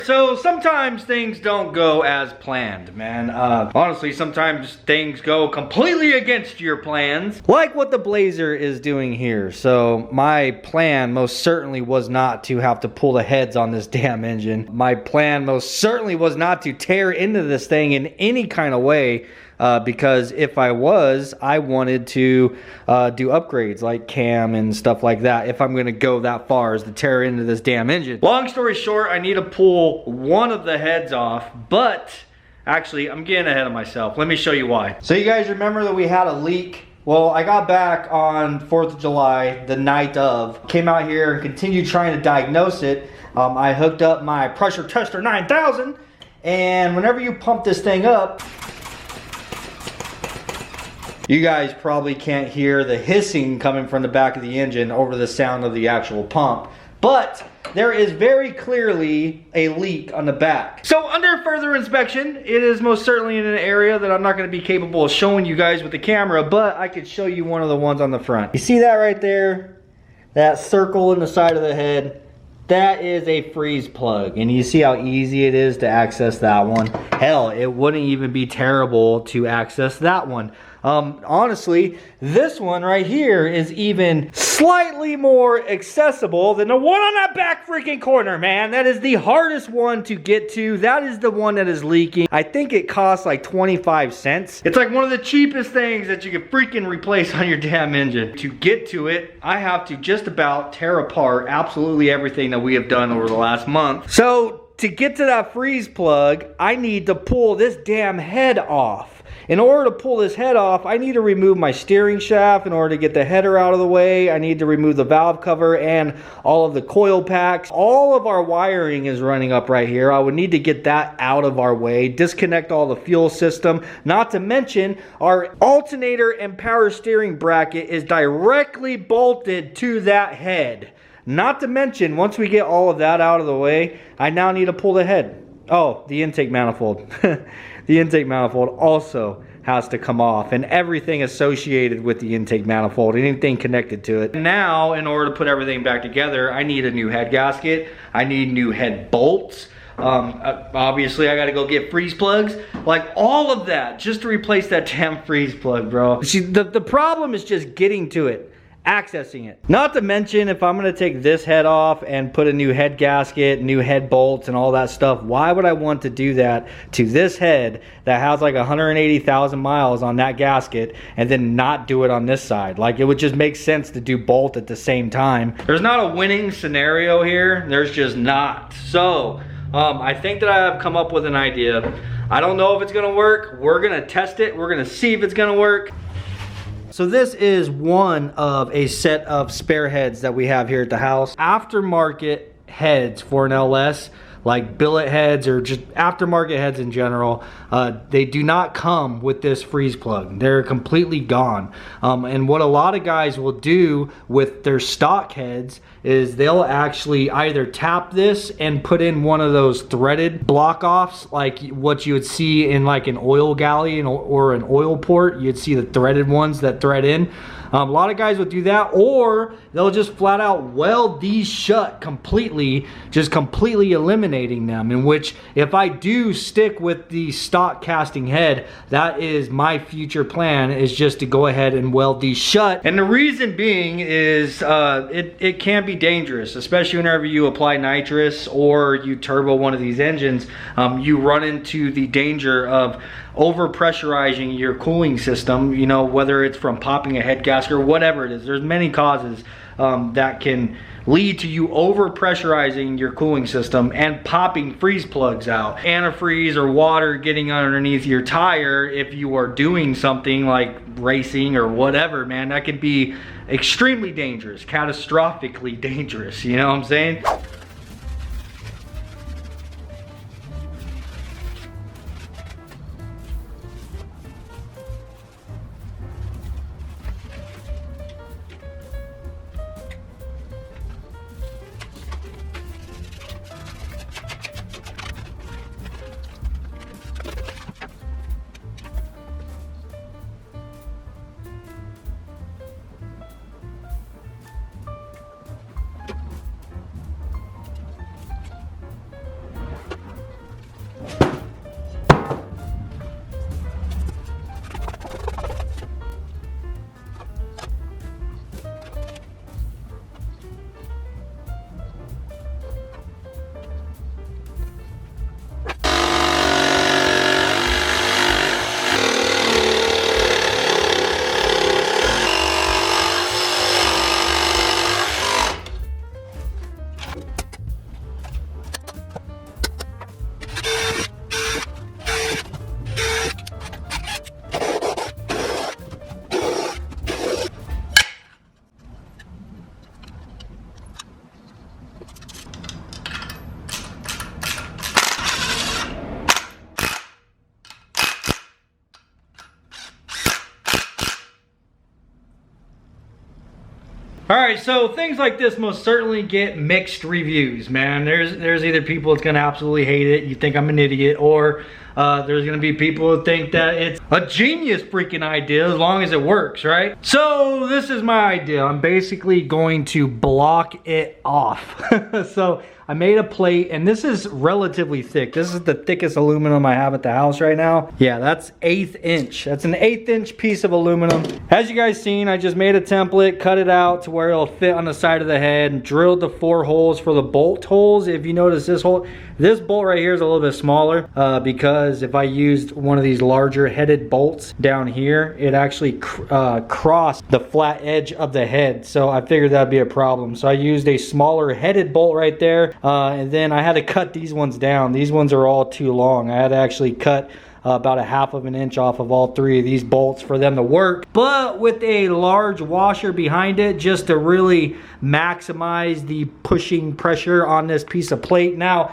So sometimes things don't go as planned, man. Honestly, sometimes things go completely against your plans. Like what the Blazer is doing here. So my plan most certainly was not to have to pull the heads on this damn engine. My plan most certainly was not to tear into this thing in any kind of way. Because if I wanted to do upgrades like cam and stuff like that, if I'm gonna go that far as to tear into this damn engine. Long story short, I need to pull one of the heads off, but actually I'm getting ahead of myself. Let me show you why. So you guys remember that we had a leak? Well, I got back on 4th of July, the night of, came out here and continued trying to diagnose it. I hooked up my pressure tester 9000, and whenever you pump this thing up, you guys probably can't hear the hissing coming from the back of the engine over the sound of the actual pump. But there is very clearly a leak on the back. So under further inspection, it is most certainly in an area that I'm not going to be capable of showing you guys with the camera, but I could show you one of the ones on the front. You see that right there? That circle in the side of the head? That is a freeze plug, and you see how easy it is to access that one. Hell, it wouldn't even be terrible to access that one. Honestly, this one right here is even slightly more accessible than the one on that back freaking corner, man. That is the hardest one to get to. That is the one that is leaking. I think it costs like 25 cents. It's like one of the cheapest things that you can freaking replace on your damn engine. To get to it, I have to just about tear apart absolutely everything that we have done over the last month. So to get to that freeze plug, I need to pull this damn head off. In order to pull this head off, I need to remove my steering shaft. In order to get the header out of the way, I need to remove the valve cover and all of the coil packs. All of our wiring is running up right here. I would need to get that out of our way, disconnect all the fuel system. Not to mention, our alternator and power steering bracket is directly bolted to that head. Not to mention, once we get all of that out of the way, I now need to pull the head. Oh, the intake manifold. The intake manifold also has to come off, and everything associated with the intake manifold, anything connected to it. Now, in order to put everything back together, I need a new head gasket. I need new head bolts. Obviously, I gotta go get freeze plugs. Like, all of that just to replace that damn freeze plug, bro. See, the problem is just getting to it. Accessing it. Not to mention, if I'm gonna take this head off and put a new head gasket, new head bolts and all that stuff, why would I want to do that to this head that has like 180,000 miles on that gasket and then not do it on this side? Like, it would just make sense to do both at the same time. There's not a winning scenario here. There's just not. So I think that I have come up with an idea. I don't know if it's gonna work. We're gonna test it. We're gonna see if it's gonna work. So this is one of a set of spare heads that we have here at the house. Aftermarket heads for an LS, like billet heads or just aftermarket heads in general, they do not come with this freeze plug. They're completely gone. And what a lot of guys will do with their stock heads is they'll actually either tap this and put in one of those threaded block offs, like what you would see in like an oil galley or an oil port. You'd see the threaded ones that thread in. A lot of guys will do that, or they'll just flat out weld these shut completely, just completely eliminating them. In which, if I do stick with the stock casting head, that is my future plan, is just to go ahead and weld these shut. And the reason being is it can be dangerous, especially whenever you apply nitrous or you turbo one of these engines. You run into the danger of over pressurizing your cooling system, you know, whether it's from popping a head gasket or whatever it is. There's many causes that can lead to you over pressurizing your cooling system and popping freeze plugs out. Antifreeze or water getting underneath your tire if you are doing something like racing or whatever, man, that could be extremely dangerous, catastrophically dangerous, you know what I'm saying? All right, so things like this most certainly get mixed reviews, man. There's either people that's gonna absolutely hate it, you think I'm an idiot, or there's gonna be people who think that it's a genius freaking idea as long as it works, right? So this is my idea. I'm basically going to block it off. So I made a plate, and this is relatively thick. This is the thickest aluminum I have at the house right now. Yeah, that's 1/8 inch. That's an 1/8 inch piece of aluminum. As you guys seen, I just made a template, cut it out to where it'll fit on the side of the head, and drilled the 4 holes for the bolt holes. If you notice this hole, this bolt right here is a little bit smaller because if I used one of these larger headed bolts down here, it actually crossed the flat edge of the head. So I figured that'd be a problem. So I used a smaller headed bolt right there. And then I had to cut these ones down. These ones are all too long. I had to actually cut about 1/2 inch off of all 3 of these bolts for them to work, but with a large washer behind it just to really maximize the pushing pressure on this piece of plate. Now,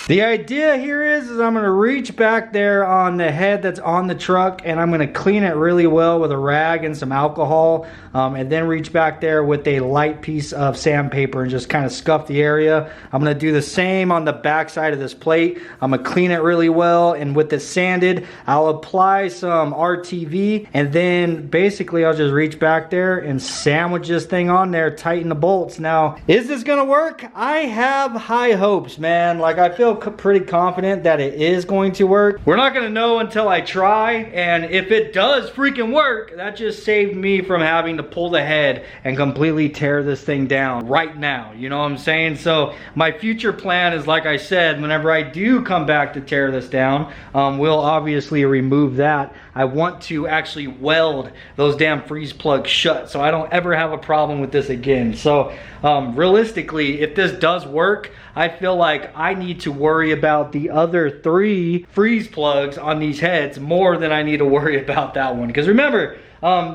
the idea here is I'm going to reach back there on the head that's on the truck, and I'm going to clean it really well with a rag and some alcohol, and then reach back there with a light piece of sandpaper and just kind of scuff the area. I'm going to do the same on the back side of this plate. I'm going to clean it really well, and with this sanded, I'll apply some RTV, and then basically I'll just reach back there and sandwich this thing on there, tighten the bolts. Now, is this going to work? I have high hopes, man. Like, I feel pretty confident that it is going to work. We're not going to know until I try, and if it does freaking work, that just saved me from having to pull the head and completely tear this thing down right now. You know what I'm saying? So my future plan is, like I said, whenever I do come back to tear this down, we'll obviously remove that. I want to actually weld those damn freeze plugs shut so I don't ever have a problem with this again. So realistically, if this does work, I feel like I need to worry about the other 3 freeze plugs on these heads more than I need to worry about that one. Because remember,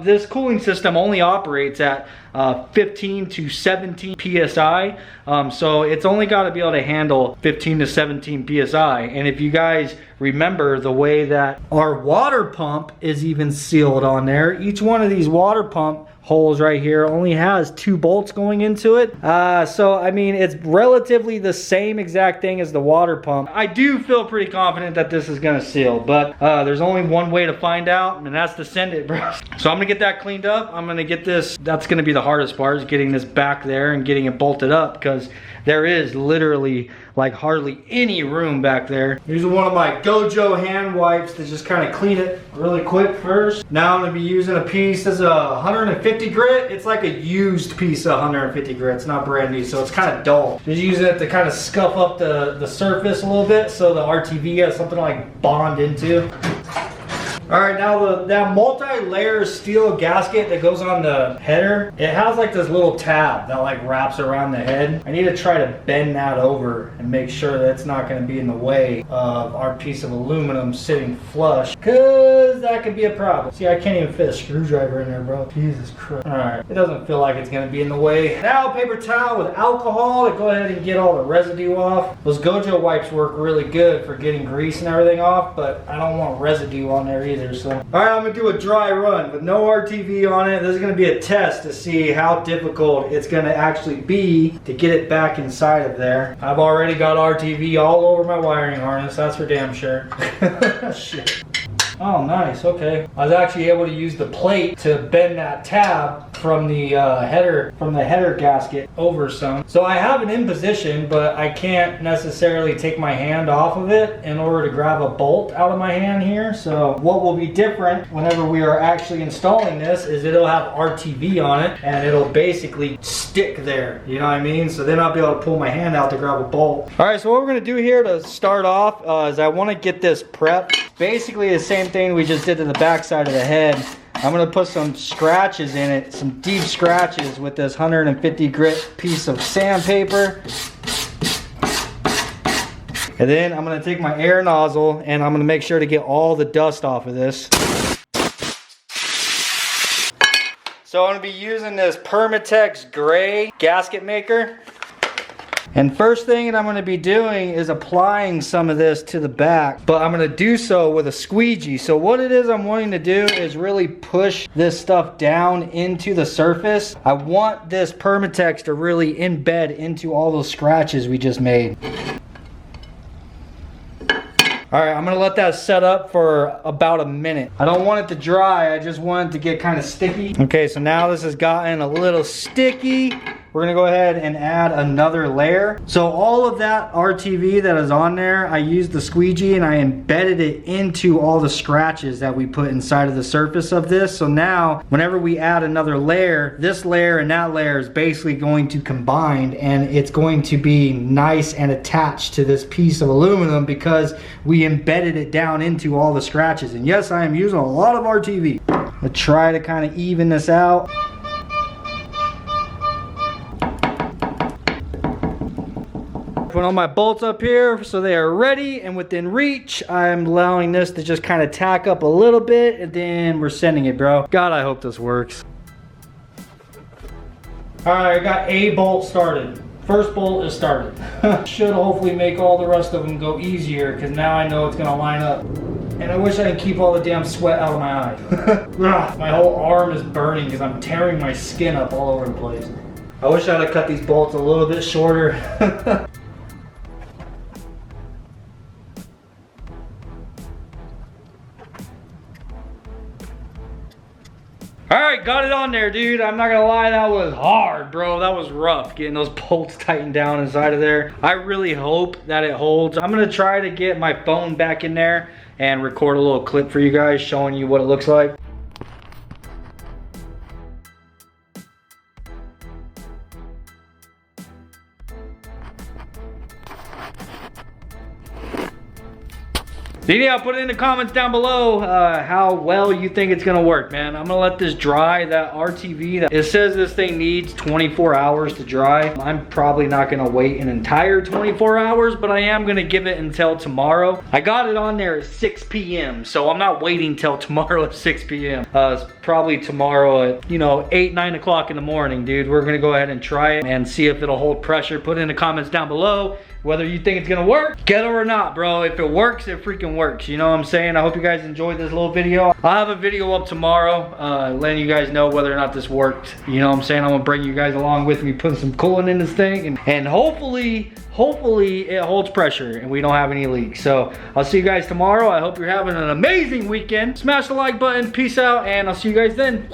this cooling system only operates at 15 to 17 PSI. So it's only got to be able to handle 15 to 17 PSI. And if you guys remember the way that our water pump is even sealed on there, each one of these water pump holes right here only has 2 bolts going into it. So I mean, it's relatively the same exact thing as the water pump. I do feel pretty confident that this is gonna seal, but there's only one way to find out, and that's to send it, bro. So I'm gonna get that cleaned up. I'm gonna get this, that's gonna be the hardest part, is getting this back there and getting it bolted up, because there is literally like hardly any room back there. Using one of my Gojo hand wipes to just kind of clean it really quick first. Now I'm gonna be using a piece, this is a 150 grit. It's like a used piece of 150 grit. It's not brand new, so it's kind of dull. Just using it to kind of scuff up the surface a little bit so the RTV has something to like bond into. All right, now that multi-layer steel gasket that goes on the header, it has like this little tab that like wraps around the head. I need to try to bend that over and make sure that it's not going to be in the way of our piece of aluminum sitting flush, because that could be a problem. See, I can't even fit a screwdriver in there, bro. Jesus Christ. All right, it doesn't feel like it's going to be in the way. Now, paper towel with alcohol to go ahead and get all the residue off. Those Gojo wipes work really good for getting grease and everything off, but I don't want residue on there either. So, all right, I'm gonna do a dry run with no RTV on it. This is gonna be a test to see how difficult it's gonna actually be to get it back inside of there. I've already got RTV all over my wiring harness, that's for damn sure. Shit. Oh, nice, okay. I was actually able to use the plate to bend that tab from the header gasket over some. So I have it in position, but I can't necessarily take my hand off of it in order to grab a bolt out of my hand here. So what will be different whenever we are actually installing this is it'll have RTV on it, and it'll basically stick there, you know what I mean? So then I'll be able to pull my hand out to grab a bolt. All right, so what we're gonna do here to start off is I wanna get this prepped. Basically the same thing we just did to the back side of the head. I'm gonna put some scratches in it, some deep scratches with this 150 grit piece of sandpaper. And then I'm gonna take my air nozzle and I'm gonna make sure to get all the dust off of this. So I'm gonna be using this Permatex gray gasket maker. And first thing that I'm gonna be doing is applying some of this to the back, but I'm gonna do so with a squeegee. So what it is I'm wanting to do is really push this stuff down into the surface. I want this Permatex to really embed into all those scratches we just made. All right, I'm gonna let that set up for about a minute. I don't want it to dry, I just want it to get kind of sticky. Okay, so now this has gotten a little sticky. We're gonna go ahead and add another layer. So all of that RTV that is on there, I used the squeegee and I embedded it into all the scratches that we put inside of the surface of this. So now, whenever we add another layer, this layer and that layer is basically going to combine, and it's going to be nice and attached to this piece of aluminum because we embedded it down into all the scratches. And yes, I am using a lot of RTV. I'll try to kind of even this out. Put all my bolts up here so they are ready and within reach. I'm allowing this to just kind of tack up a little bit, and then we're sending it, bro. God, I hope this works. All right, I got a bolt started. First bolt is started. Should hopefully make all the rest of them go easier, because now I know it's gonna line up. And I wish I could keep all the damn sweat out of my eye. My whole arm is burning because I'm tearing my skin up all over the place. I wish I had cut these bolts a little bit shorter. All right, got it on there, dude. I'm not gonna lie, that was hard, bro. That was rough, getting those bolts tightened down inside of there. I really hope that it holds. I'm gonna try to get my phone back in there and record a little clip for you guys showing you what it looks like. So yeah, put it in the comments down below how well you think it's gonna work, man. I'm gonna let this dry. That RTV, it says this thing needs 24 hours to dry. I'm probably not gonna wait an entire 24 hours, but I am gonna give it until tomorrow. I got it on there at 6 p.m., so I'm not waiting till tomorrow at 6 p.m. It's probably tomorrow at, 8, 9 o'clock in the morning, dude. We're gonna go ahead and try it and see if it'll hold pressure. Put it in the comments down below whether you think it's gonna work. Get it or not, bro. If it works, it freaking works. You know what I'm saying? I hope you guys enjoyed this little video. I'll have a video up tomorrow letting you guys know whether or not this worked. You know what I'm saying? I'm gonna bring you guys along with me, putting some coolant in this thing, and hopefully it holds pressure and we don't have any leaks. So I'll see you guys tomorrow. I hope you're having an amazing weekend. Smash the like button. Peace out, and I'll see you guys then.